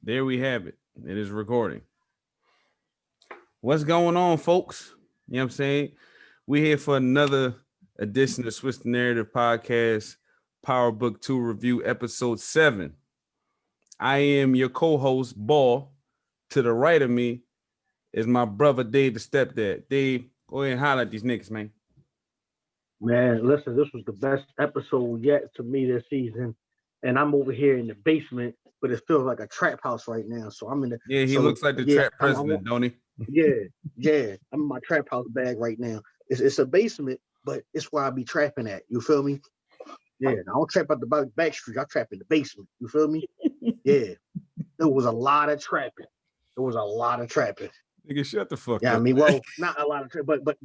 There we have it. It is recording. What's going on, folks? You know what I'm saying? We're here for another edition of Swiss Narrative Podcast, Power Book 2 Review, Episode 7. I am your co-host, Ball. To the right of me is my brother, Dave, the stepdad. Dave, go ahead and highlight these niggas, man. Man, listen, this was the best episode yet to me this season. And I'm over here in the basement, but it feels like a trap house right now. So I'm in the Yeah, he so looks like the yeah, trap president, don't he? yeah. I'm in my trap house bag right now. It's a basement, but it's where I be trapping at. You feel me? Yeah, I don't trap at the back street. I trap in the basement. You feel me? Yeah. There was a lot of trapping. There was a lot of trapping. Nigga, shut the fuck Yeah, I up. mean, well, not a lot of trapping, but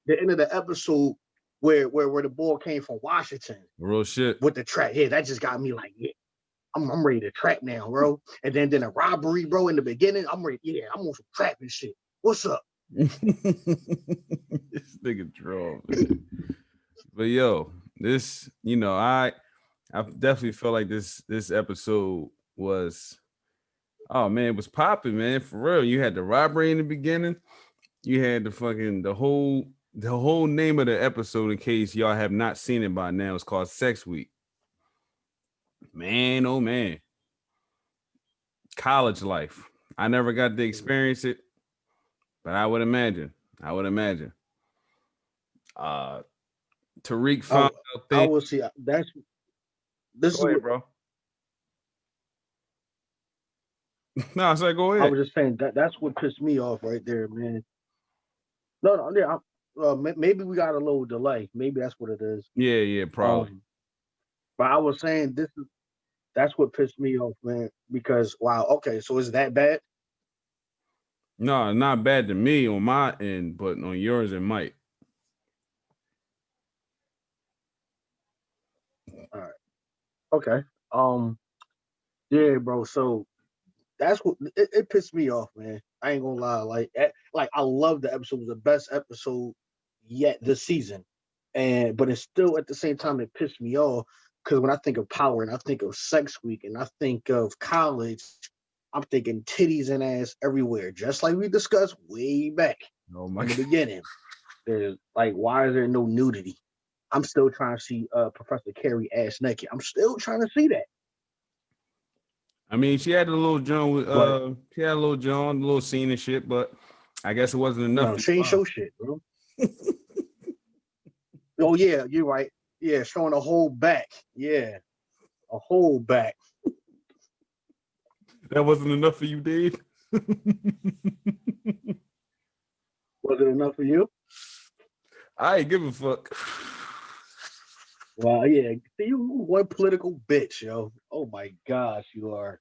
the end of the episode where the ball came from Washington Real shit. with the trap. Yeah, that just got me like, yeah, I'm ready to trap now, bro. And then a robbery, bro, in the beginning. I'm ready. Yeah, I'm on some trapping shit. What's up? This nigga draw, man. But yo, this, I definitely felt like this episode was, oh man, it was popping, man. For real. You had the robbery in the beginning. You had the whole name of the episode, in case y'all have not seen it by now, it's called Sex Week. Man, oh man. College life. I never got to experience it, but I would imagine. Tariq found out I things. will see. This Go is ahead, what bro. No, I said go I ahead. was just saying. That's what pissed me off right there, man. No, yeah. Maybe we got a little delay. Maybe that's what it is. Yeah, probably. But I was saying that's what pissed me off, man. Because wow, okay, so is that bad? No, not bad to me on my end, but on yours it might. All right, okay. Um, yeah, bro. So that's what it pissed me off, man. I ain't gonna lie. Like I love the episode. It was the best episode yet this season, but it's still at the same time it pissed me off because when I think of power and I think of sex week and I think of college, I'm thinking titties and ass everywhere, just like we discussed way back Oh my in the God. beginning. There's like, why is there no nudity? I'm still trying to see Professor Carey ass naked. I'm still trying to see that. I mean, she had a little John with But she had a little John, a little scene and shit, but I guess it wasn't enough no, for she ain't you. show shit, bro. Oh yeah, you're right. Yeah, showing a whole back. Yeah, a whole back. That wasn't enough for you, Dave. Was it enough for you? I ain't give a fuck. Well, yeah. See, you one political bitch, yo. Oh my gosh, you are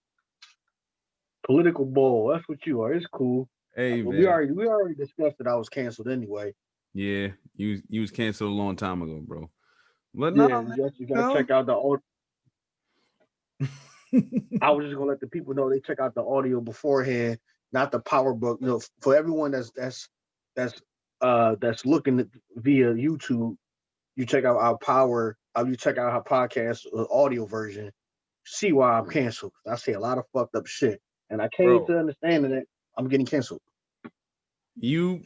political bull. That's what you are. It's cool. Hey But man. we already discussed that I was canceled anyway. Yeah, you was canceled a long time ago, bro. But no, Yeah, you gotta no. check out the audio. I was just gonna let the people know they check out the audio beforehand, not the power book. You know, for everyone that's that's looking via YouTube, you check out our power. You check out our podcast audio version. See why I'm canceled. I say a lot of fucked up shit, and I came Bro, to understanding that I'm getting canceled. you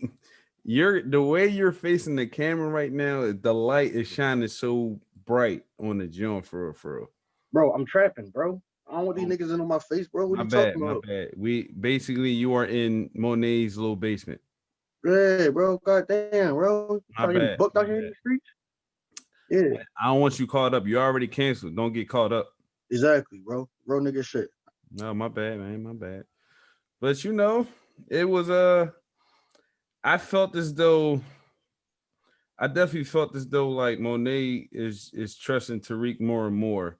you're the way you're facing the camera right now, the light is shining so bright on the joint for real, for real. Bro, I'm trapping, bro. I don't want these Oh, niggas in on my face, bro. What my are you bad, talking my about? bad. We basically you are in Monet's little basement. Yeah, bro. Goddamn, bro. Trying to My get me bad, booked out my here in the bad. streets? Yeah, I don't want you caught up. You already canceled. Don't get caught up. exactly, bro. Real nigga shit. No, my bad, man. My bad. But it was I felt as though I definitely felt as though like Monet is trusting Tariq more and more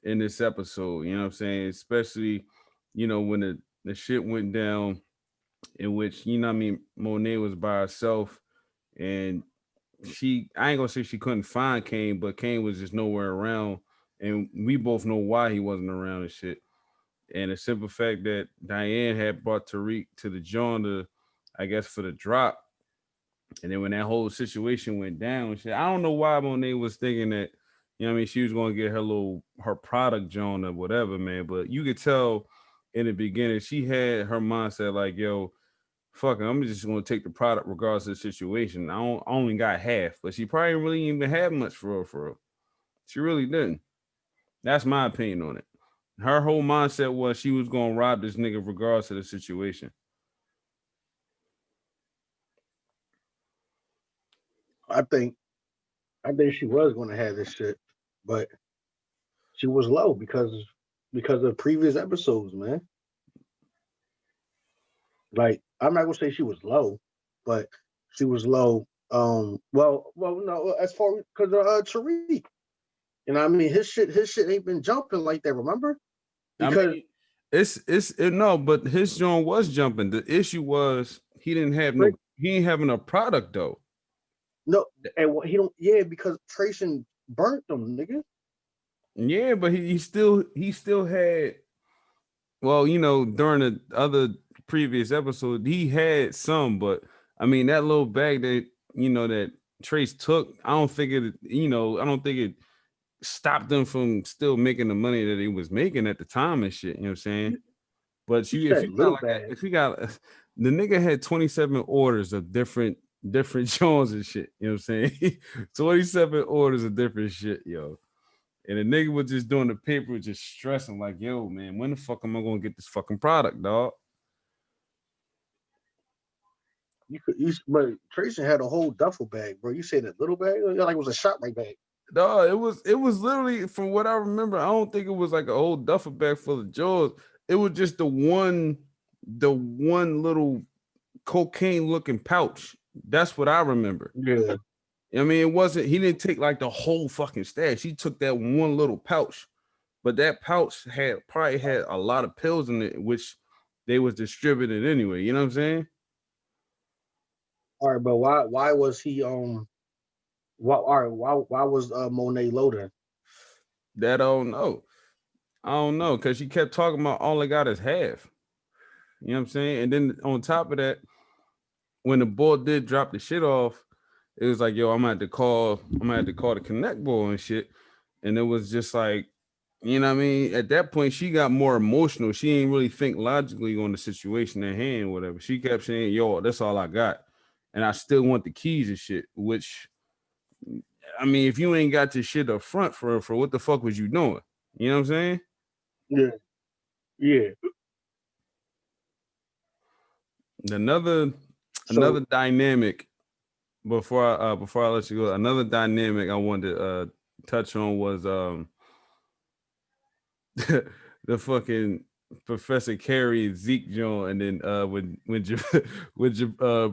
in this episode. You know what I'm saying? Especially, when the shit went down in which, what I mean, Monet was by herself and I ain't gonna say she couldn't find Kane, but Kane was just nowhere around. And we both know why he wasn't around and shit. And the simple fact that Diane had brought Tariq to the John to, I guess, for the drop. And then when that whole situation went down, shit, I don't know why Monet was thinking that, she was gonna get her product John or whatever, man. But you could tell in the beginning, she had her mindset like, yo, fuck it, I'm just gonna take the product regardless of the situation. I only got half, but she probably really even had much for real, for real. She really didn't. That's my opinion on it. Her whole mindset was she was gonna rob this nigga regardless of the situation. I think she was gonna have this shit, but she was low because of previous episodes, man. Like I'm not gonna say she was low, but she was low. Well, no, as far because Tariq, you know, what I mean, his shit ain't been jumping like that. Remember? I Because mean, no, but his joint was jumping. The issue was he ain't having a product though. no, and he don't. Yeah, because Trayson burnt them, nigga. Yeah, but he still had. Well, during the other previous episode, he had some, but I mean that little bag that that Trace took, I don't think it stopped them from still making the money that he was making at the time and shit. You know what I'm saying? But You if said you got little like bag. if you got the nigga had 27 orders of different Jones and shit. You know what I'm saying? 27 orders of different shit, yo. And the nigga was just doing the paper, just stressing like, yo, man, when the fuck am I gonna get this fucking product, dog? But Trayson had a whole duffel bag, bro. You said a little bag, like it was a ShopRite bag. No, it was literally from what I remember. I don't think it was like a whole duffel bag full of jaws. It was just the one little cocaine looking pouch. That's what I remember. Yeah. I mean, it wasn't. He didn't take like the whole fucking stash. He took that one little pouch, but that pouch probably had a lot of pills in it, which they was distributed anyway. You know what I'm saying? All right, but why was he why was Monet loaded? That I don't know, because she kept talking about all I got is half. You know what I'm saying? And then on top of that, when the boy did drop the shit off, it was like, yo, I'm gonna have to call the Connect boy and shit. And it was just like, you know what I mean? At that point, she got more emotional. She didn't really think logically on the situation at hand, whatever. She kept saying, yo, that's all I got. And I still want the keys and shit, which I mean, if you ain't got your shit up front for what the fuck was you doing? You know what I'm saying? Yeah, yeah. Another So dynamic before I let you go, another dynamic I wanted to touch on was the fucking Professor Carey Zeke Jones, and then when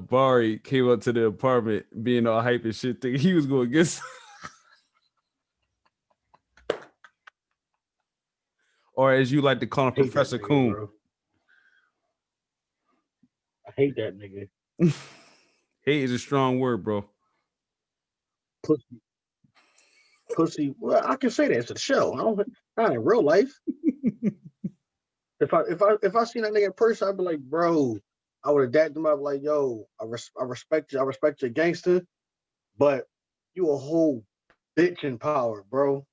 Bari came up to the apartment being all hype and shit, thinking he was going to get or as you like to call him, I hate Professor that nigga, Coon. bro. I hate that nigga. Hate is a strong word, bro. Pussy. Well, I can say that it's a show. Not in real life. If I seen that nigga in person, I'd be like, bro, I would have dapped him up like, yo, I respect you. I respect your gangster, but you a whole bitch in power, bro.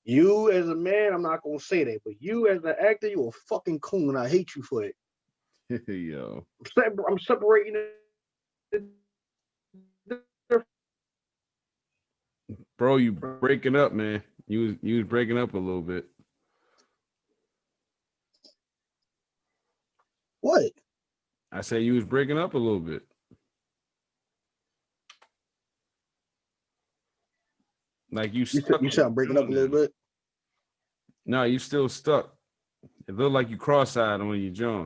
You as a man, I'm not gonna say that, but you as an actor, you a fucking coon. And I hate you for it. Yo, I'm separating it. bro, you breaking up, man. You was breaking up a little bit. What? I say you was breaking up a little bit. Like you stuck. You said I'm breaking up a little bit. No, you still stuck. It looked like you cross-eyed on your jaw.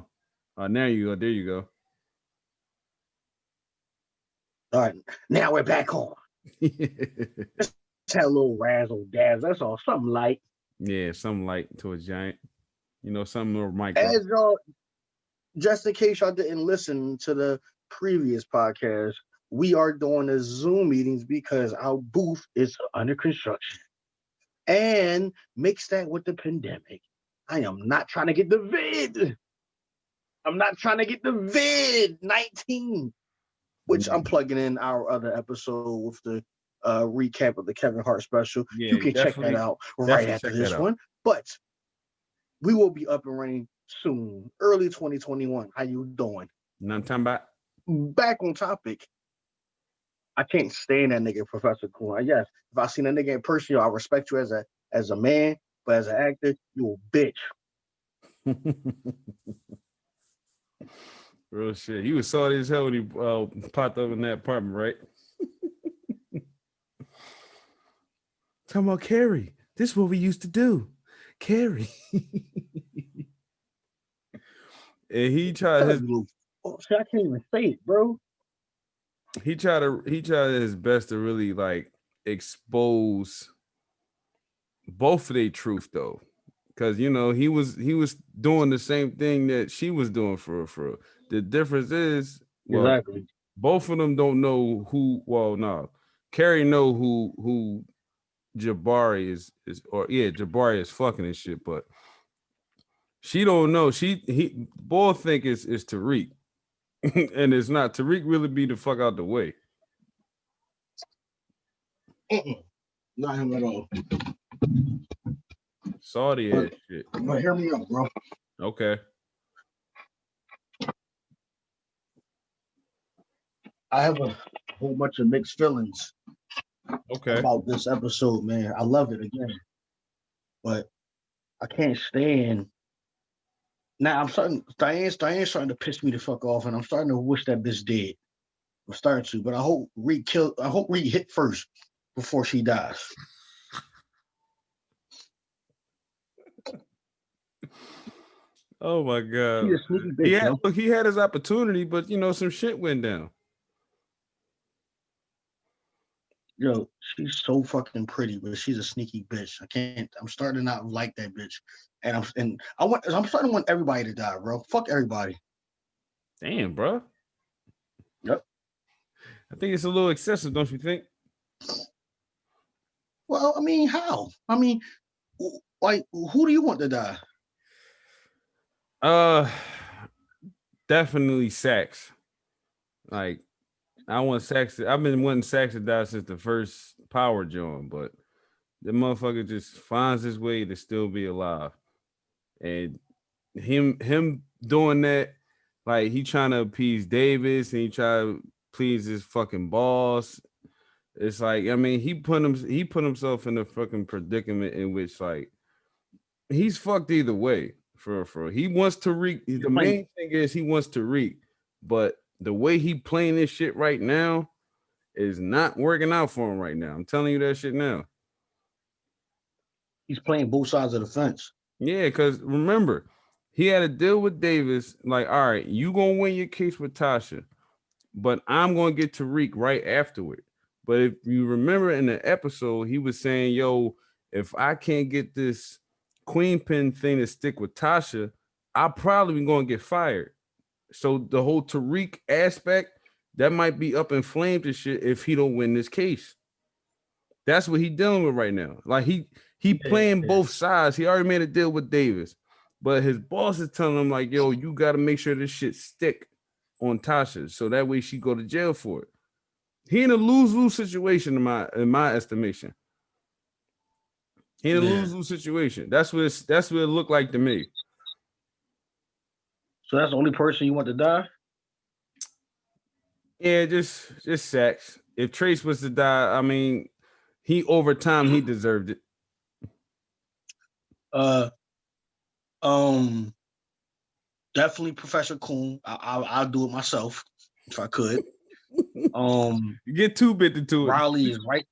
There you go. There you go. All right, now we're back on. Just had a little razzle dazzle. That's all. Something light. Yeah, something light to a giant. Something more micro. As y'all, just in case y'all didn't listen to the previous podcast, we are doing the Zoom meetings because our booth is under construction. And mix that with the pandemic. I am not trying to get the vid. I'm not trying to get the vid 19, which I'm plugging in our other episode with the recap of the Kevin Hart special. Yeah, you can check that out right after this one. But we will be up and running soon, early 2021. How you doing? You know what I'm talking about? Back on topic. I can't stand that nigga, Professor Cool. Yes, if I seen a nigga in person, I respect you as a man, but as an actor, you a bitch. Real shit. He was salty as hell when he popped up in that apartment, right? Talking about Carrie. This is what we used to do. Carrie. And he tried his shit, I can't even say it, bro. He tried his best to really like expose both of their truth though. Cause you know he was doing the same thing that she was doing for the difference is Exactly. Both of them don't know who. Well, no, Carrie know who Jabari is Jabari is fucking and shit, but she don't know. He both think it's Tariq, and it's not. Tariq really be the fuck out the way. Not him at all. Saudi ass shit. But hear me out, bro. Okay. I have a whole bunch of mixed feelings. Okay. About this episode, man. I love it again, but I can't stand. Now Diane's starting to piss me the fuck off, and I'm starting to wish that bitch dead. I'm starting to, but I hope Reed hit first before she dies. Oh my god. He's a sneaky bitch, he had his opportunity, but you know, some shit went down. Yo, she's so fucking pretty, but she's a sneaky bitch. I'm starting to not like that bitch. And I'm starting to want everybody to die, bro. Fuck everybody. Damn, bro. Yep. I think it's a little excessive, don't you think? Well, I mean, how? I mean, like, who do you want to die? Definitely Saxe. Like, I want Saxe. I've been wanting Saxe to die since the first Power joint, but the motherfucker just finds his way to still be alive. And him doing that, like he trying to appease Davis and he try to please his fucking boss. It's like, I mean, he put himself in a fucking predicament in which like he's fucked either way. For he wants Tariq. The main thing is he wants Tariq, but the way he playing this shit right now is not working out for him right now. I'm telling you that shit now. He's playing both sides of the fence. Yeah, because remember, he had a deal with Davis. Like, all right, you gonna win your case with Tasha, but I'm gonna get Tariq right afterward. But if you remember in the episode, he was saying, yo, if I can't get this queen pin thing to stick with Tasha, I'm probably gonna get fired. So the whole Tariq aspect, that might be up in flames and shit if he don't win this case. That's what he dealing with right now. Like he playing both sides. He already made a deal with Davis, but his boss is telling him like, yo, you got to make sure this shit stick on Tasha, so that way she go to jail for it. He in a lose-lose situation in my estimation. He in a lose-lose situation. That's what it looked like to me. So that's the only person you want to die? Yeah, just Saxe. If Trace was to die, I mean, he over time he deserved it. Definitely Professor Coon. I'll do it myself if I could. You get 2-Bit to it. Riley is right.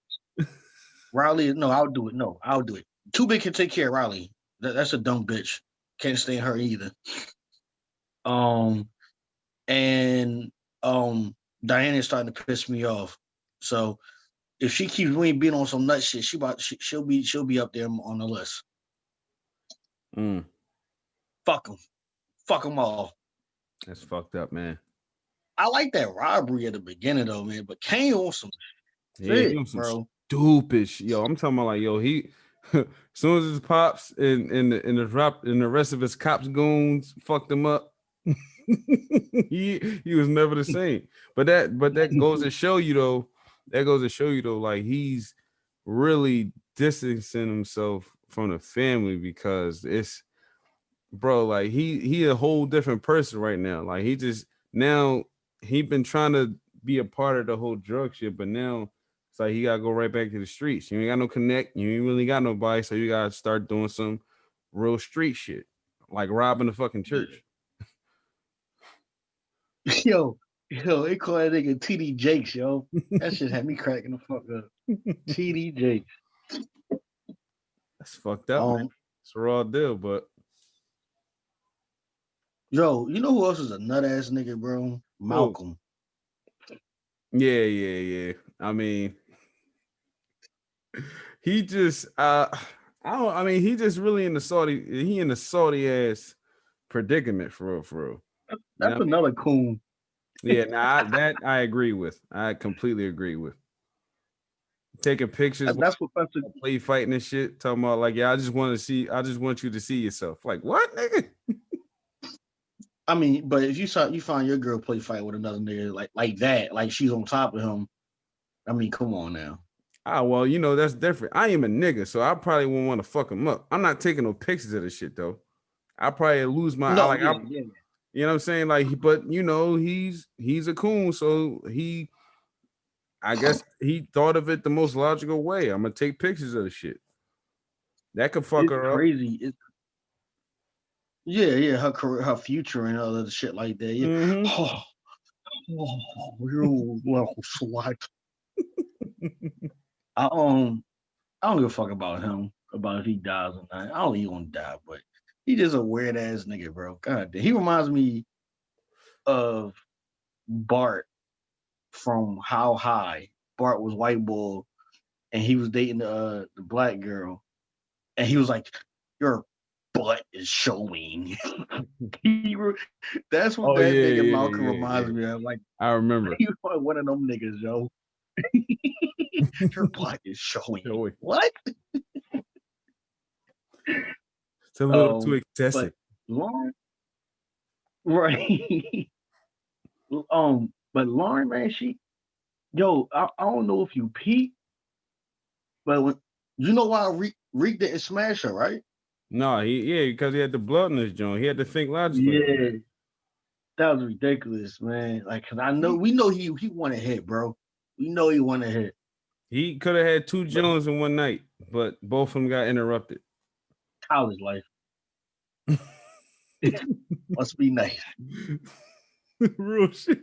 Riley, no, I'll do it. No, I'll do it. 2-Bit can take care of Riley. That's a dumb bitch. Can't stand her either. Diane is starting to piss me off. So if she keeps being on some nut shit, she'll be up there on the list. Fuck them. Fuck them all. That's fucked up, man. I like that robbery at the beginning though, man. But Kane on some shit, bro. Stupid shit. Yo, I'm talking about like, yo, he as soon as his pops and the rest of his cops goons fucked him up. he was never the same. But that goes to show you though. Like he's really distancing himself from the family because bro, like he a whole different person right now. Like he just now he been trying to be a part of the whole drug shit, but now it's like he gotta go right back to the streets. You ain't got no connect, you ain't really got nobody, so you gotta start doing some real street shit, like robbing the fucking church. Yo, they call that nigga TD Jakes, yo. That shit had me cracking the fuck up. TD Jakes. That's fucked up, man. It's a raw deal, but yo, you know who else is a nut ass nigga, bro? Malcolm. Yeah. I mean, he just I mean, he just really in the Saudi ass predicament for real. That's another coon. Yeah, that I agree with. I completely agree with. Taking pictures, that's what play fighting and shit. Talking about like, yeah, I just want you to see yourself. Like, what, nigga? I mean, but if you find your girl play fight with another nigga like that, like she's on top of him. I mean, come on now. Ah, well, that's different. I am a nigga, so I probably won't want to fuck him up. I'm not taking no pictures of this shit though. I probably lose my yeah. You know what I'm saying? Like, but he's a coon, so I guess he thought of it the most logical way. I'm gonna take pictures of the shit. That could fuck her crazy. Up. Yeah, her future and all that shit like that. Yeah. Mm-hmm. You little slut. I don't give a fuck about him, about if he dies or not. I don't think he's gonna die, but he just a weird ass nigga, bro. God damn. He reminds me of Bart from How High. Bart was white boy and he was dating the black girl. And he was like, your butt is showing. That's what that nigga Malcolm reminds me of. Like, I remember. He was like one of them niggas, yo. Your butt is showing. What? It's a little too excessive. Lauren, right? But Lauren, man, I don't know if you peep, but you know why Reek didn't smash her, right? No, because he had the blood in his joint. He had to think logically. Yeah, that was ridiculous, man. Like, cause we know he wanted hit, bro. We know he wanted hit. He could have had 2 Jones in one night, but both of them got interrupted. College life. Must be nice. Real shit.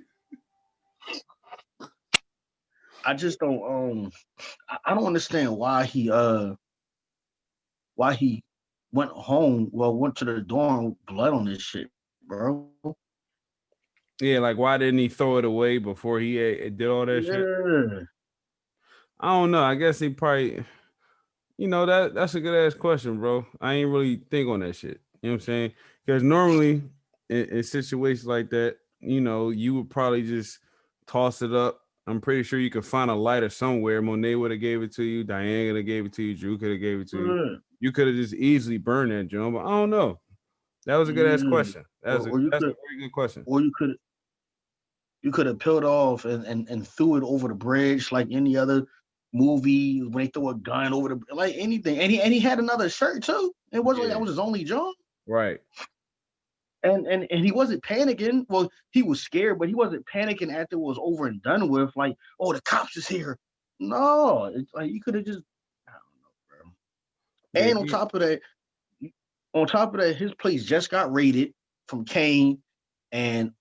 I just don't I don't understand why he went home, went to the dorm with blood on this shit, bro. Yeah, like why didn't he throw it away before he did all that shit? I don't know. I guess he probably, that's a good ass question, bro. I ain't really think on that shit. You know what I'm saying? Because normally in situations like that, you would probably just toss it up. I'm pretty sure you could find a lighter somewhere. Monet would have gave it to you. Diane could have gave it to you. Drew could have gave it to you. You could have just easily burned that joint, but I don't know. That was a good ass question. That's a very good question. Or you could have peeled off and threw it over the bridge like any other movie when they throw a gun over the like anything. And he had another shirt too. It wasn't like that was his only job. Right. And he wasn't panicking. Well, he was scared, but he wasn't panicking after it was over and done with. Like, oh, the cops is here. No, it's like you could have just, I don't know, bro. Yeah, and on top of that, his place just got raided from Kane, and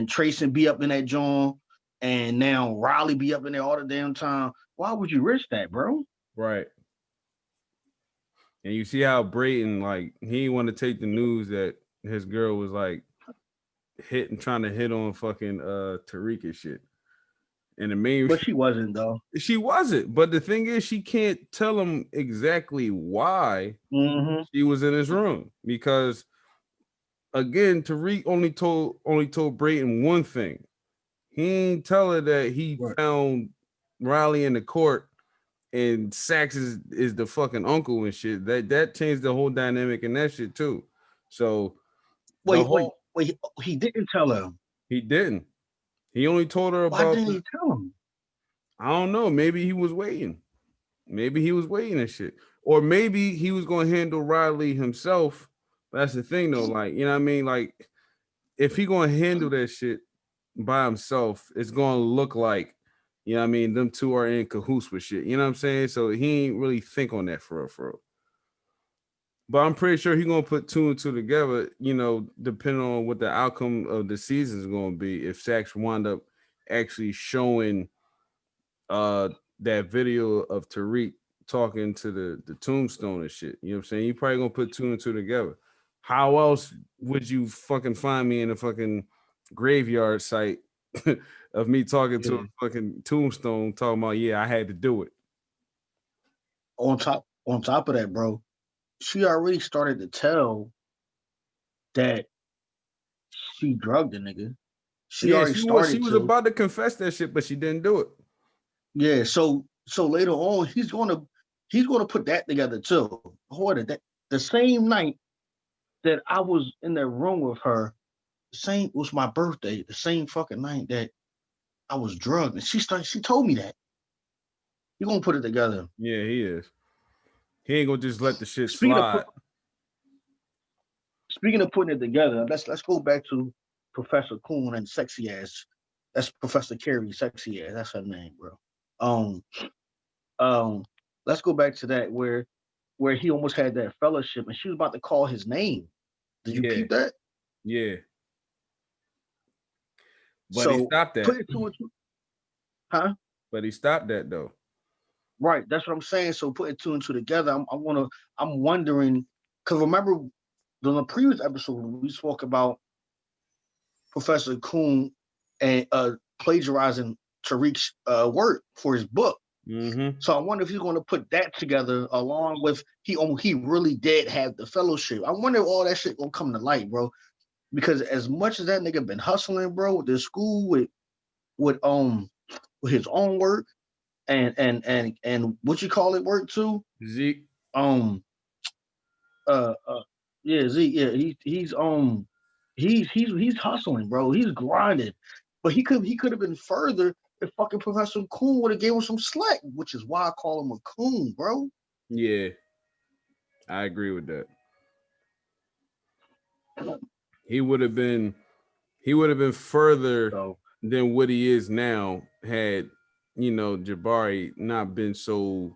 Tracy be up in that joint, and now Riley be up in there all the damn time. Why would you risk that, bro? Right. And you see how Brayton, like, he didn't want to take the news that his girl was like trying to hit on fucking Tariq and shit. And the main, but she wasn't though. She wasn't. But the thing is, she can't tell him exactly why she was in his room, because again, Tariq only told Brayton one thing. He ain't tell her that he found Riley in the court and Saxe is the fucking uncle and shit. That changed the whole dynamic and that shit too. So wait, he didn't tell her. He didn't. He only told her about. Why didn't he tell him? I don't know. Maybe he was waiting. Maybe he was waiting and shit. Or maybe he was going to handle Riley himself But that's the thing though, like, you know what I mean? Like, if he gonna handle that shit by himself, it's gonna look like, you know what I mean, them two are in cahoots with shit. You know what I'm saying? So he ain't really think on that for real, for real. But I'm pretty sure he gonna put two and two together, you know, depending on what the outcome of the season is gonna be. If Sachs wind up actually showing that video of Tariq talking to the tombstone and shit. You know what I'm saying? You probably gonna put two and two together. How else would you fucking find me in a fucking graveyard site of me talking to Yeah. a fucking tombstone talking about, yeah, I had to do it. On top of that, bro, she already started to tell that she drugged the nigga. She Yeah, already she started was to. about to confess that shit, but she didn't do it. Yeah. So later on, he's gonna put that together too. Hold it. That the same night that I was in that room with her, the same was my birthday. The same fucking night that I was drugged, and she told me that. You gonna put it together. Yeah, he is. He ain't gonna just let the shit Speaking of slide. put, speaking of putting it together, let's go back to Professor Coon and sexy ass. That's Professor Carrie, sexy ass. That's her name, bro. Um, um, let's go back to that where he almost had that fellowship, and she was about to call his name. Did you Yeah, peep that? yeah. But he So stopped that. put it to it, huh? But he stopped that though. Right, that's what I'm saying. So putting two and two together, I'm wondering because remember the previous episode we spoke about Professor Coon and plagiarizing Tariq's work for his book. Mm-hmm. So I wonder if he's going to put that together along with he really did have the fellowship. I wonder if all that shit gonna come to light, bro. Because as much as that nigga been hustling, bro, with the school with with his own work and what you call it work too. Zeke. Um uh yeah, Z, yeah, he's hustling, bro. He's grinding. But he could have been further if fucking Professor Coon would have gave him some slack, which is why I call him a coon, bro. Yeah, I agree with that. He would have been further So than what he is now had, you know, Jabari not been so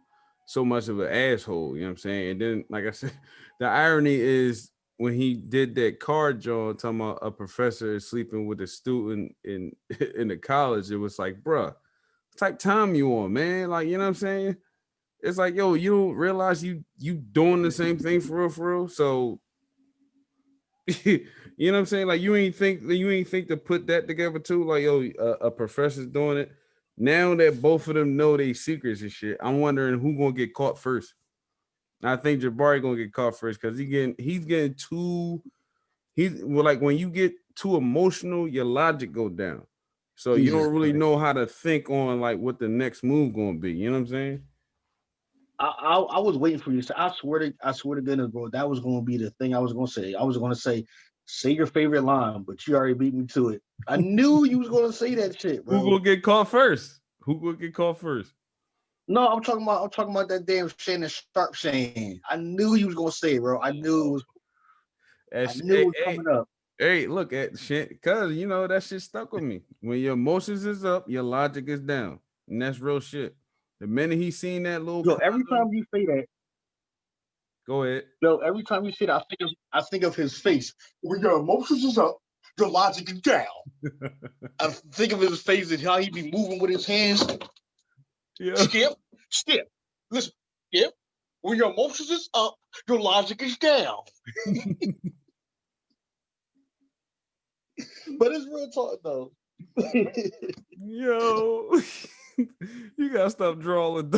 much of an asshole, you know what I'm saying? And then like I said, the irony is when he did that card draw talking about a professor is sleeping with a student in in the college, it was like, bruh, what type time you on, man? Like, you know what I'm saying? It's like, yo, you don't realize you doing the same thing for real, for real. So you know what I'm saying? Like you ain't think to put that together too. Like, yo, a professor's doing it. Now that both of them know they secrets and shit, I'm wondering who gonna get caught first. I think Jabari gonna get caught first because he's getting too like when you get too emotional, your logic go down. So you Jesus don't really Christ. know how to think on like what the next move gonna be. You know what I'm saying? I was waiting for you to say. I swear to goodness, bro. That was going to be the thing I was going to say. I was going to say your favorite line, but you already beat me to it. I knew you was going to say that shit, Who bro. gonna get caught first? Who gonna get caught first? No, I'm talking about that damn Shannon Sharp saying. I knew you was going to say it, bro. I knew it Hey, was coming up. hey, look at shit, cause you know that shit stuck with me. When your emotions is up, your logic is down, and that's real shit. The minute he seen that little Yo, every condom, time you say that, go ahead. every time you say that, I think of his face. When your emotions is up, your logic is down. I think of his face and how he be moving with his hands. Yeah, Skip, skip. Listen, skip. When your emotions is up, your logic is down. But it's real talk though. yo, you gotta stop drawing.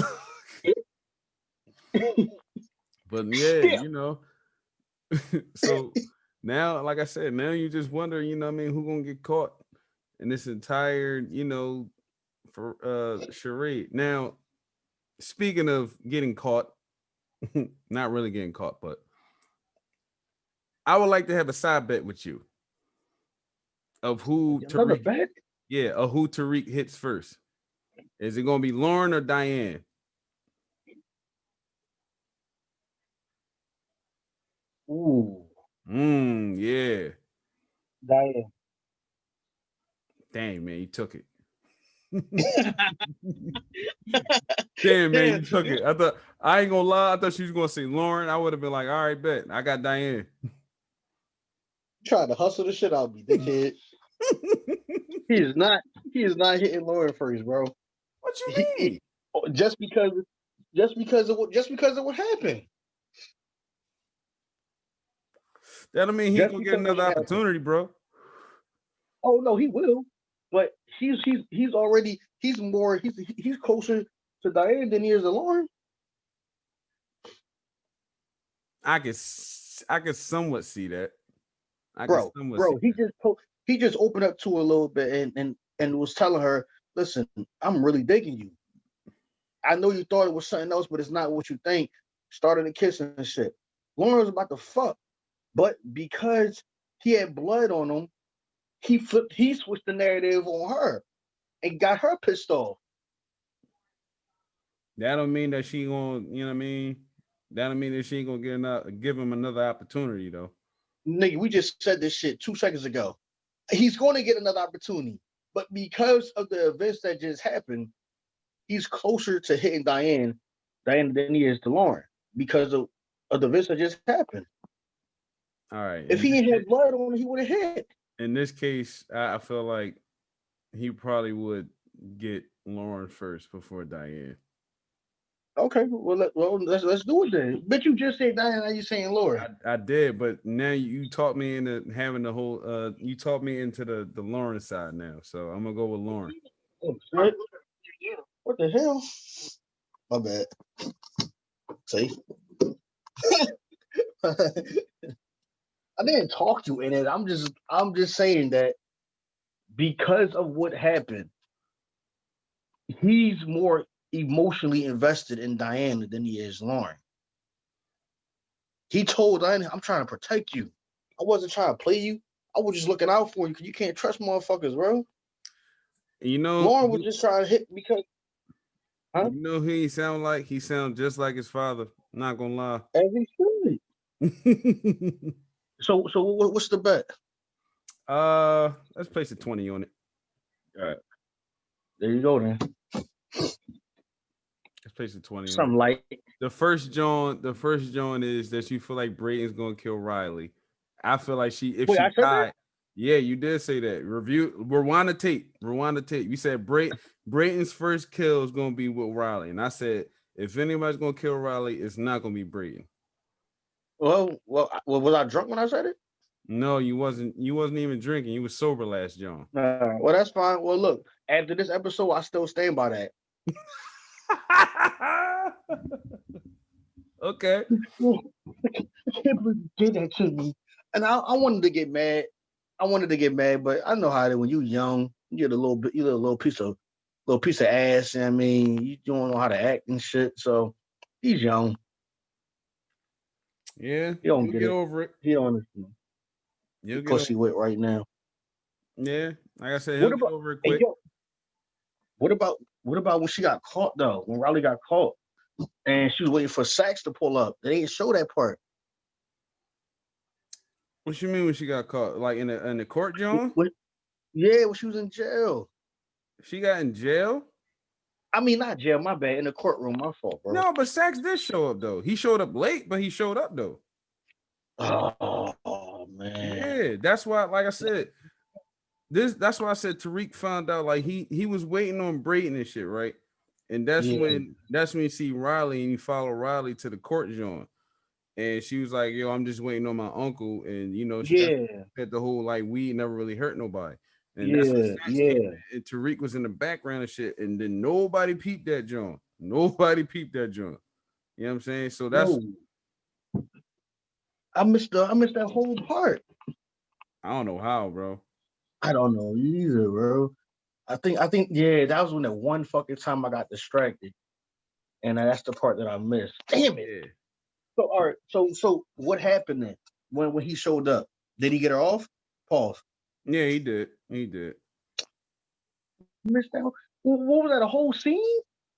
But yeah, Skip. you know. So now, like I said, now you just wonder, you know, what I mean, who gonna get caught in this entire, you know, for charade. Now, speaking of getting caught, not really getting caught, but I would like to have a side bet with you of who Another Tariq, bet? yeah, of who Tariq hits first. Is it gonna be Lauren or Diane? Ooh. Yeah. Diane. Dang, man, you took it. Damn, man, Damn, you took you it. I ain't gonna lie. I thought she was gonna say Lauren. I would have been like, all right, bet. I got Diane. tried to hustle the shit out of me, dickhead. He is not. He is not hitting Lauren first, bro. What you He mean? just because of what happened. That don't mean he ain't Just gonna get because of another what happened. opportunity, bro. Oh no, he will. But he's already he's closer to Diane than he is to Lauren. I could somewhat see that. I could Bro, somewhat see bro, he just opened up to her a little bit and was telling her, listen, I'm really digging you. I know you thought it was something else, but it's not what you think. Started to kiss and shit. Lauren was about to fuck, but because he had blood on him, he switched the narrative on her and got her pissed off. that. Don't mean that she gonna, you know what I mean? That don't mean that she ain't gonna give him another opportunity though. Nigga, we just said this shit 2 seconds ago. He's going to get another opportunity, but because of the events that just happened, he's closer to hitting Diane than he is to Lauren because of the events that just happened. All right. If he had blood on him, he would have hit. In this case, I feel like he probably would get Lauren first before Diane. Okay, let's do it then. But you just said Diane, now you saying Lauren. I did, but now you taught me into having the whole. You taught me into the Lauren side now, so I'm gonna go with Lauren. Oh, shit. What the hell? My bad. See, I didn't talk you in it. I'm just saying that because of what happened, he's more emotionally invested in Diana than he is Lauren. He told Diana, I'm trying to protect you. I wasn't trying to play you. I was just looking out for you because you can't trust motherfuckers, bro. You know, Lauren was just trying to hit because, huh? you know who he sound like? He sound just like his father. Not gonna lie. As he should. So what's the bet? Let's place a 20 on it. All right. There you go then. Let's place a 20 on it. Something like The first joint is that you feel like Brayton's gonna kill Riley. I feel like if wait, she I said died, that? yeah, you did say that. Rewind the tape. You said Brayton's first kill is gonna be with Riley, and I said if anybody's gonna kill Riley, it's not gonna be Brayton. Well, was I drunk when I said it? No, you wasn't. You wasn't even drinking. You was sober last, John. Well, that's fine. Well, look, after this episode, I still stand by that. Okay. I can't believe you did that to me. And I wanted to get mad. But I know how it is when you young, you get a little bit, you get a little piece of ass. I mean, you don't know how to act and shit. So he's young. Yeah, He don't you'll get get it. over it. He don't understand. You'll get Pussy over wet right now. it. Yeah, like I said, he'll What get about over it hey, quick. yo, what about when she got caught though? When Riley got caught and she was waiting for Sax to pull up. They didn't show that part. What you mean when she got caught? Like in the court, John? Yeah, when she was in jail. She got in jail? I mean, not jail, my bad. In the courtroom, my fault, bro. No, but Sax did show up though. He showed up late, but he showed up though. Oh man. Yeah, that's why, like I said, that's why I said Tariq found out like he was waiting on Brayton and shit, right? And that's when you see Riley and you follow Riley to the court, John. And she was like, yo, I'm just waiting on my uncle. And you know, she had the whole like weed never really hurt nobody. And that's when Sax came in, and Tariq was in the background and shit. And then nobody peeped that John. Nobody peeped that John. You know what I'm saying? So that's I missed that whole part. I don't know how, bro. I don't know either, bro. I think that was when that one fucking time I got distracted. And that's the part that I missed. Damn it. Yeah. So all right, so what happened then when he showed up? Did he get her off? Pause. Yeah, he did. He did. Missed that. What was that? A whole scene?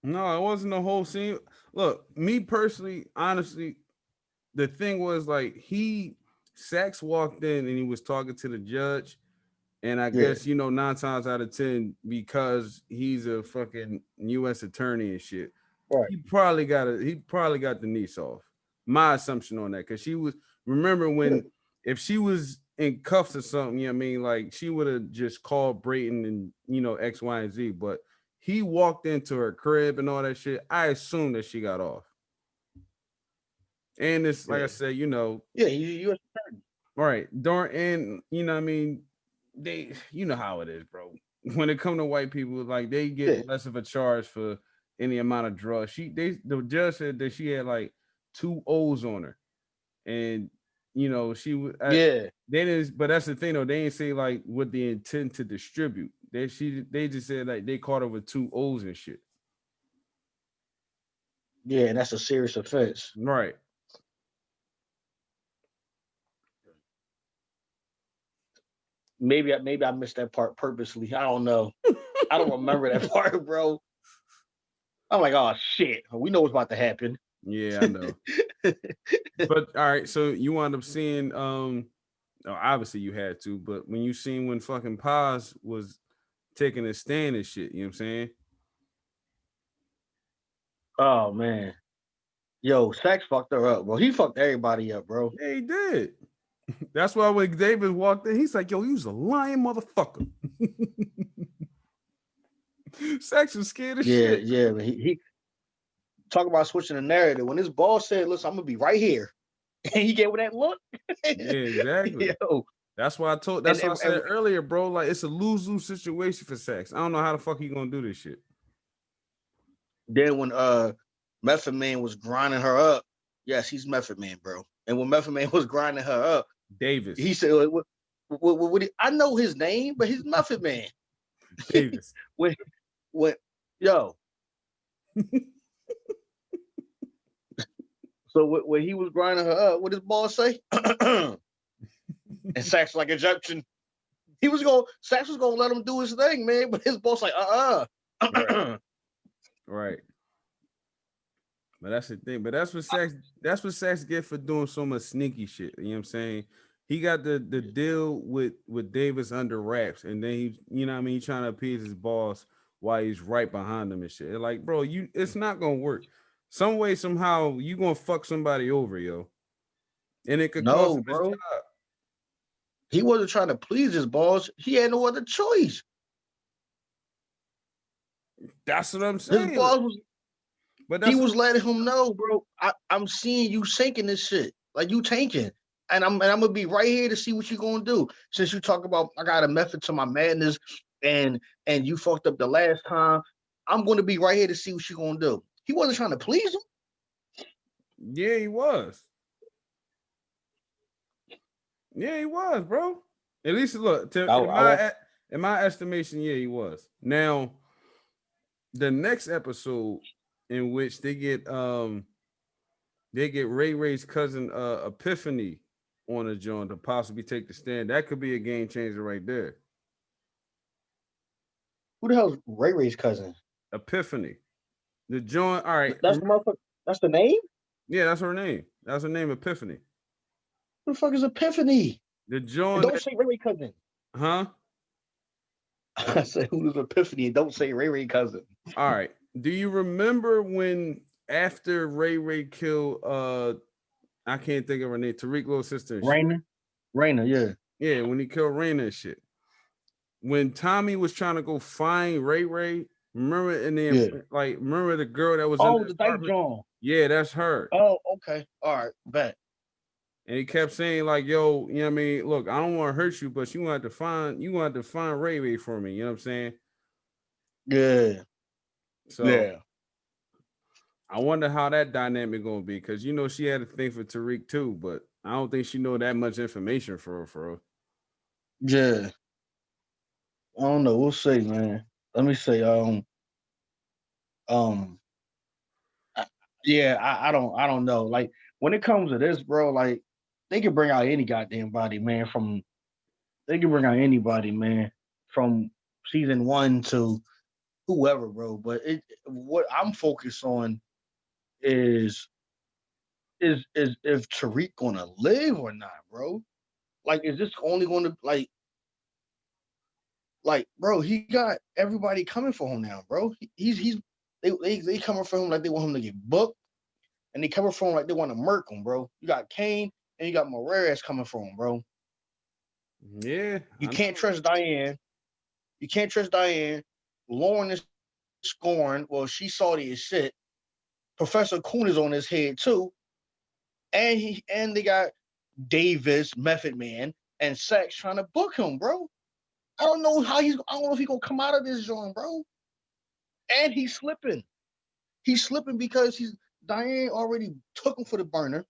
No, it wasn't a whole scene. Look, me personally, honestly, the thing was like Sax walked in and he was talking to the judge, and I Yeah. guess 9 times out of 10, because he's a fucking U.S. attorney and shit, Right. he probably got the niece off. My assumption on that, because she was, remember Yeah. when, if she was in cuffs or something, I mean, like she would have just called Brayton and X, Y, and Z. But he walked into her crib and all that shit. I assume that she got off. And it's like I Yeah. said, Yeah. You right. During, and I mean, they, how it is, bro. When it come to white people, like they yeah. get less of a charge for any amount of drugs. The judge said that she had like 2 O's on her, and she was. Yeah. They didn't, but that's the thing though. They didn't say like with the intent to distribute. They just said like they caught her with 2 O's and shit. Yeah. And that's a serious offense. Right. Maybe I missed that part purposely. I don't know. I don't remember that part, bro. I'm like, oh shit. We know what's about to happen. Yeah, I know. But all right, so you wound up seeing obviously you had to, but when you seen when fucking Paz was taking a stand and shit, you know what I'm saying? Oh man. Yo, Sax fucked her up, bro. He fucked everybody up, bro. Yeah, he did. That's why when David walked in, he's like, yo, you was a lying motherfucker. Sax was scared as Yeah, shit. yeah. He talk about switching the narrative. When his boss said, listen, I'm gonna be right here. And he gave her that look. Yeah, exactly. Yo. That's why I said earlier, bro. Like it's a lose-lose situation for Sax. I don't know how the fuck he gonna do this shit. Then when Method Man was grinding her up, yes, he's Method Man, bro. And when Method Man was grinding her up, Davis. he said, I know his name, but he's Method Man. Davis. when yo. So when he was grinding her up, what did his boss say? And Sax like injunction. Sax was gonna let him do his thing, man. But his boss like, Right. Right. But that's the thing. But that's what Sax get for doing so much sneaky shit. You know what I'm saying? He got the deal with Davis under wraps, and then he, he trying to appease his boss while he's right behind him and shit. Like, bro, it's not gonna work. Some way, somehow, you gonna fuck somebody over, yo. And it could cost no, him his bro. job. He wasn't trying to please his boss. He had no other choice. That's what I'm saying. His boss was letting him know, bro. I'm seeing you sinking this shit. Like you tanking. And I'm gonna be right here to see what you're gonna do. Since you talk about I got a method to my madness and you fucked up the last time, I'm gonna be right here to see what you're gonna do. He wasn't trying to please him. Yeah, he was. Yeah, he was, bro. At least look, in my estimation, yeah, he was. Now, the next episode in which they get Ray Ray's cousin Epiphany on a joint to possibly take the stand, that could be a game changer right there. Who the hell's Ray Ray's cousin? Epiphany. The joint, all right. That's the motherfucker. That's the name? Yeah, that's her name. That's her name, Epiphany. Who the fuck is Epiphany? The joint. Don't say Ray Ray cousin. Huh? I said, who is Epiphany? Don't say Ray Ray cousin. All right. Do you remember when after Ray Ray killed I can't think of her name, Tariq's little sister. Raina, yeah. Yeah, when he killed Raina and shit. When Tommy was trying to go find Ray Ray, remember, and then remember the girl that was in the Dyke John. Yeah, that's her. Oh, okay. All right, bet. And he kept saying, like, yo, you know what I mean? Look, I don't want to hurt you, but you want to find Ray Ray for me. You know what I'm saying? Yeah. So yeah. I wonder how that dynamic gonna be, because she had a thing for Tariq too, but I don't think she know that much information for her. Yeah. I don't know. We'll see, man. Let me say, yeah, I don't know. Like when it comes to this, bro, like they can bring out any goddamn body, man. They can bring out anybody, man, from season 1 to whoever, bro. But what I'm focused on is is if Tariq gonna live or not, bro. Like, is this only gonna bro? He got everybody coming for him now, bro. He's they coming for him like they want him to get booked, and they coming for him like they want to murk him, bro. You got Kane and you got Morales coming for him, bro. Yeah, You I can't know. trust Diane. You can't trust Diane. Lauren is scoring. Well, she's salty as shit. Professor Coon is on his head too, and they got Davis, Method Man, and Sex trying to book him, bro. I don't know how he's. I don't know if he's gonna come out of this joint, bro. And he's slipping. He's slipping because he's Diane already took him for the burner,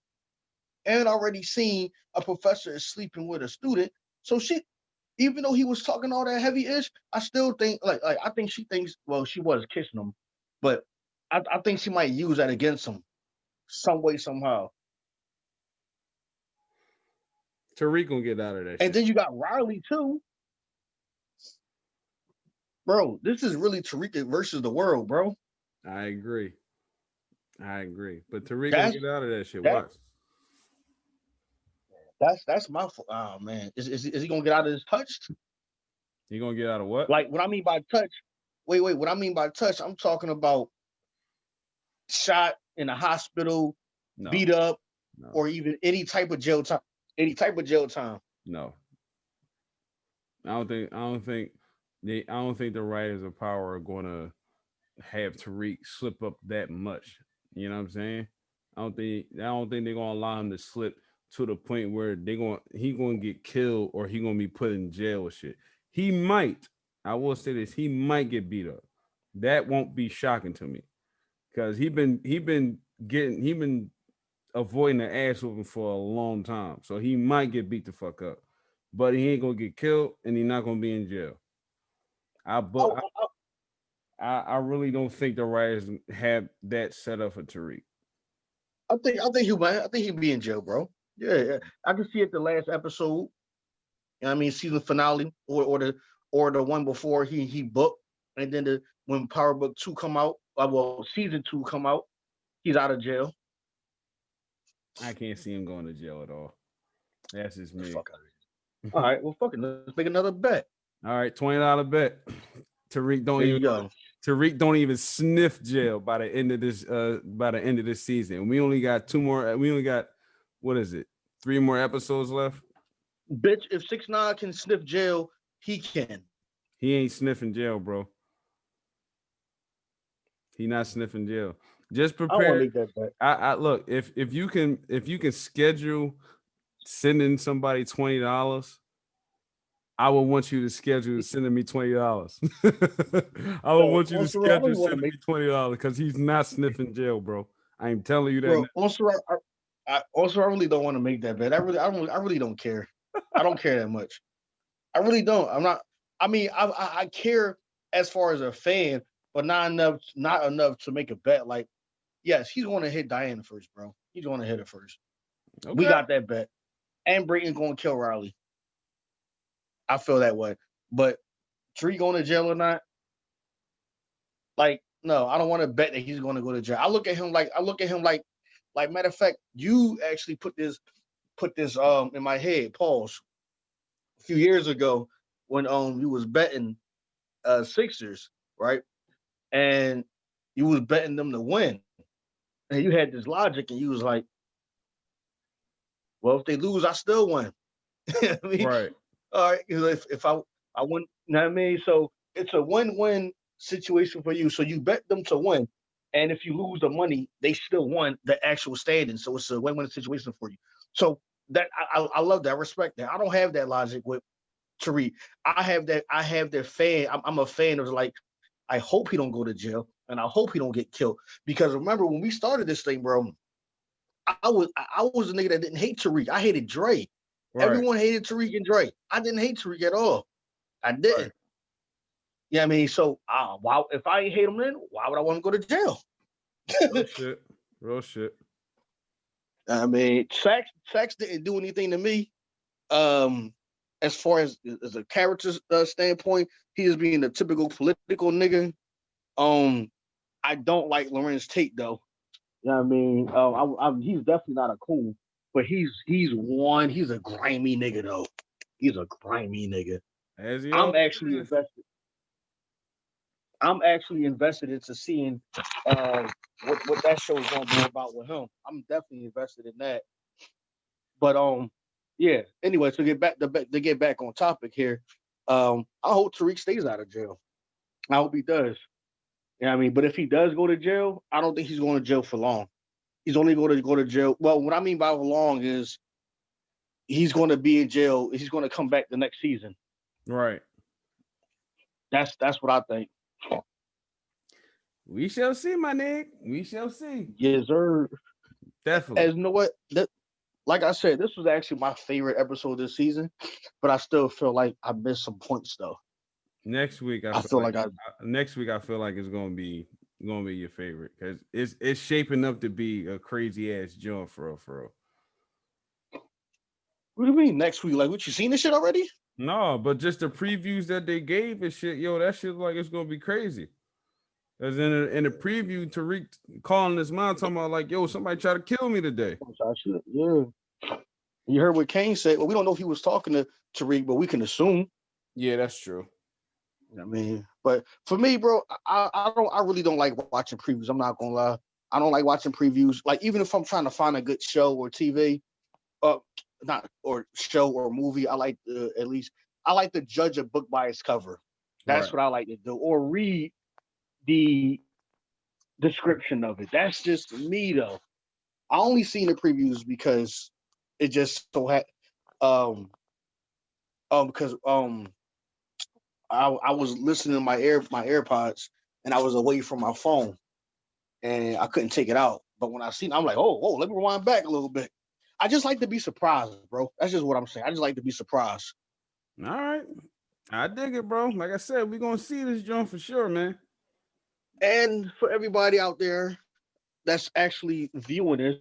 and already seen a professor is sleeping with a student. So she, even though he was talking all that heavy ish, I still think like I think she thinks. Well, she was kissing him, but I think she might use that against him some way somehow. Tariq gonna get out of that And shit. then you got Riley too, bro. This is really Tariq versus the world, bro. I agree. I agree. But Tariq gonna That's get out of that shit. that Watch. that's my oh man. Is he gonna get out of his touch? He gonna get out of what? Like what I mean by touch, wait, what I mean by touch, I'm talking about shot in a hospital, No, beat up, no, or even any type of jail time. Any type of jail time. no. I don't think the writers of power are gonna have Tariq slip up that much. You know what I'm saying? I don't think they're gonna allow him to slip to the point where he gonna get killed or he gonna be put in jail or shit. He might. I will say this, he might get beat up. That won't be shocking to me. Because he been avoiding the ass whooping for a long time. So he might get beat the fuck up. But he ain't gonna get killed and he's not gonna be in jail. I but Oh, I really don't think the writers have that set up for Tariq. I think he'll be in jail, bro. Yeah. I can see it the last episode. I mean, season finale or the one before he booked, and then when Power Book 2 come out, well, season 2 come out, he's out of jail. I can't see him going to jail at all. That's just The me. fuck out of here. All right, well, fuck it. Let's make another bet. All right, $20 bet. Tariq don't There even you go. Tariq don't even sniff jail by the end of this season. We only got two more. We only got what is it? 3 more episodes left. Bitch, if 6ix9ine can sniff jail, he can. He ain't sniffing jail, bro. He not sniffing jail. Just I want to prepare. make that bet. I look if you can schedule sending somebody $20. I would want you to schedule sending me $20. I would Yo, want you to also, I schedule really want to sending make, me $20 because he's not sniffing jail, bro. I am telling you that bro. now. Also, I really don't want to make that bet. I really don't care. I don't care that much. I really don't. I'm not. I mean, I care as far as a fan, but not enough to make a bet. Like, yes, he's going to hit Diana first, bro. He's going to hit her first. We Okay. got that bet, and Brayton's going to kill Riley. I feel that way. But Tree going to jail or not? Like, no, I don't want to bet that he's going to go to jail. I look at him like matter of fact, you actually put this in my head. Pause. A few years ago when you was betting Sixers, right? And you was betting them to win. And you had this logic and you was like, well, if they lose, I still win. I mean, Right. all right, if I win, you know what I mean? So it's a win-win situation for you. So you bet them to win. And if you lose the money, they still won the actual standing. So it's a win-win situation for you. So that I love that. I respect that. I don't have that logic with Tariq. I have that fan. I'm a fan of like, I hope he don't go to jail and I hope he don't get killed. Because remember when we started this thing, bro, I was a nigga that didn't hate Tariq. I hated Dre. Right. Everyone hated Tariq and Dre. I didn't hate Tariq at all. I Right. didn't. Yeah, I mean, so why if I ain't hate him then, why would I want to go to jail? Real shit. Real shit. I mean, Sax didn't do anything to me. Um, as far as a character standpoint, he is being a typical political nigga. Um, I don't like Lorenz Tate though. You know what I mean? He's definitely not a coon, but he's one. He's a grimy nigga though. He's a grimy nigga. As he I'm always actually is. invested. I'm actually invested into seeing what that show is gonna be about with him. I'm definitely invested in that. But yeah. Anyway, to get back on topic here, I hope Tariq stays out of jail. I hope he does. You know what I mean? But if he does go to jail, I don't think he's going to jail for long. He's only going to go to jail. Well, what I mean by long is he's going to be in jail. He's going to come back the next season. Right. That's what I think. We shall see, my nigga. We shall see. Yes, sir. Definitely. As you know what, like I said, this was actually my favorite episode this season, but I still feel like I missed some points though. Next week, I feel like it's gonna be your favorite because it's shaping up to be a crazy ass joint for real. What do you mean next week? Like, what, you seen this shit already? No, but just the previews that they gave and shit, yo, that shit like it's gonna be crazy. Because in the preview, Tariq calling his mom talking about like, yo, somebody tried to kill me today. Yeah. You heard what Kane said. Well, we don't know if he was talking to Tariq, but we can assume. Yeah, that's true. I mean, but for me, bro, I really don't like watching previews. I'm not gonna lie. I don't like watching previews. Like, even if I'm trying to find a good show or TV, not or show or movie, I like to judge a book by its cover. That's what I like to do, or read the description of it. That's just me, though. I only seen the previews because it just so had because I was listening to my AirPods and I was away from my phone and I couldn't take it out. But when I seen it, I'm like, oh, let me rewind back a little bit. I just like to be surprised, bro. That's just what I'm saying. I just like to be surprised. All right. I dig it, bro. Like I said, we're gonna see this joint for sure, man. And for everybody out there that's actually viewing this,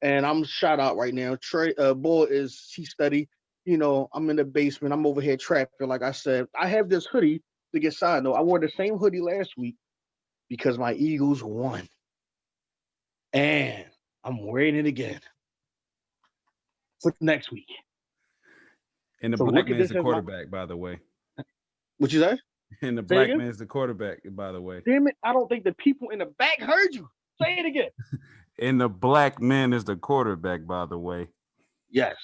and I'm shout out right now. Trey Bull he study. You know, I'm in the basement. I'm over here trapping. Like I said, I have this hoodie to get signed though. I wore the same hoodie last week because my Eagles won. And I'm wearing it again for next week. And the black man's the quarterback, by the way. What you say? And the black man's the quarterback, by the way. Damn it, I don't think the people in the back heard you. Say it again. And the black man is the quarterback, by the way. Yes,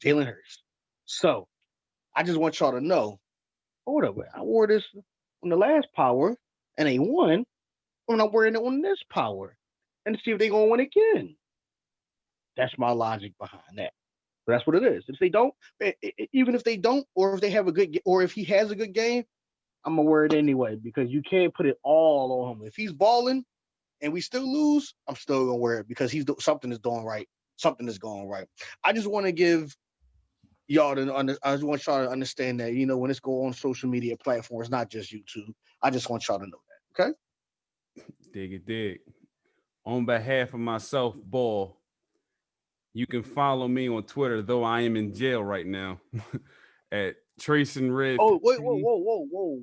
Jalen Hurts. So, I just want y'all to know, hold up, I wore this on the last power, and they won, and I'm wearing it on this power, and to see if they're going to win again. That's my logic behind that. That's what it is. If they don't, even if they don't, or if they have a good, or if he has a good game, I'm gonna wear it anyway because you can't put it all on him. If he's balling and we still lose, I'm still gonna wear it because something is doing right. Something is going right. I just want to give y'all I just want y'all to understand that when it's going on social media platforms, not just YouTube. I just want y'all to know that. Okay. Dig. On behalf of myself, Ball. You can follow me on Twitter, though I am in jail right now, at Tracing Red. Oh, wait, whoa.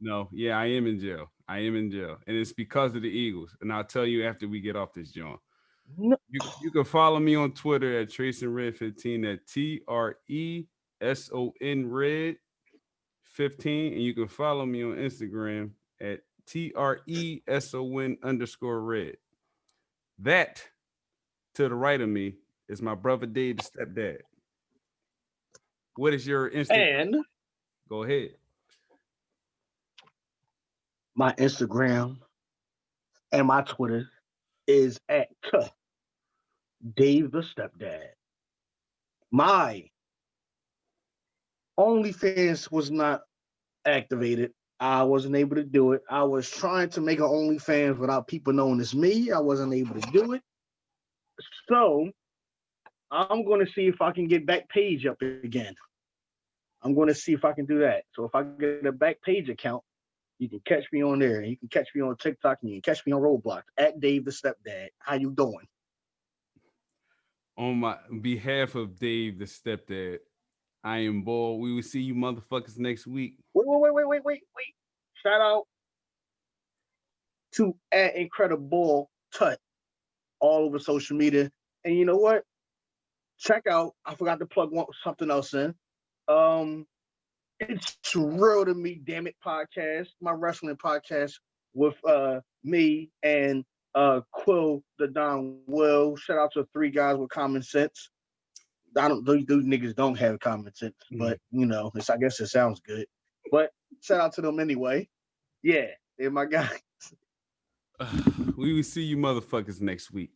No. Yeah, I am in jail. And it's because of the Eagles. And I'll tell you after we get off this, John. No. You can follow me on Twitter at Tracing Red 15 at TRESON Red 15. And you can follow me on Instagram at TRESON_Red. That to the right of me is my brother Dave, the stepdad. What is your Instagram? And go ahead. My Instagram and my Twitter is at Dave the Stepdad. My OnlyFans was not activated. I wasn't able to do it. I was trying to make an OnlyFans without people knowing it's me. I wasn't able to do it. So I'm going to see if I can get Backpage up again. I'm going to see if I can do that. So if I get a Backpage account, you can catch me on there. You can catch me on TikTok and you can catch me on Roblox at Dave the Stepdad. How you doing? On my behalf of Dave the Stepdad, I am Ball. We will see you motherfuckers next week. Wait. Shout out to @Incredible Tut all over social media. And you know what? Check out. I forgot to plug something else in. Um, it's Real to Me, Damn It podcast, my wrestling podcast with me and Quill the Don Will. Shout out to three guys with common sense. I don't those niggas don't have common sense, but you know, I guess it sounds good. But shout out to them anyway. Yeah, they're my guys. We will see you motherfuckers next week.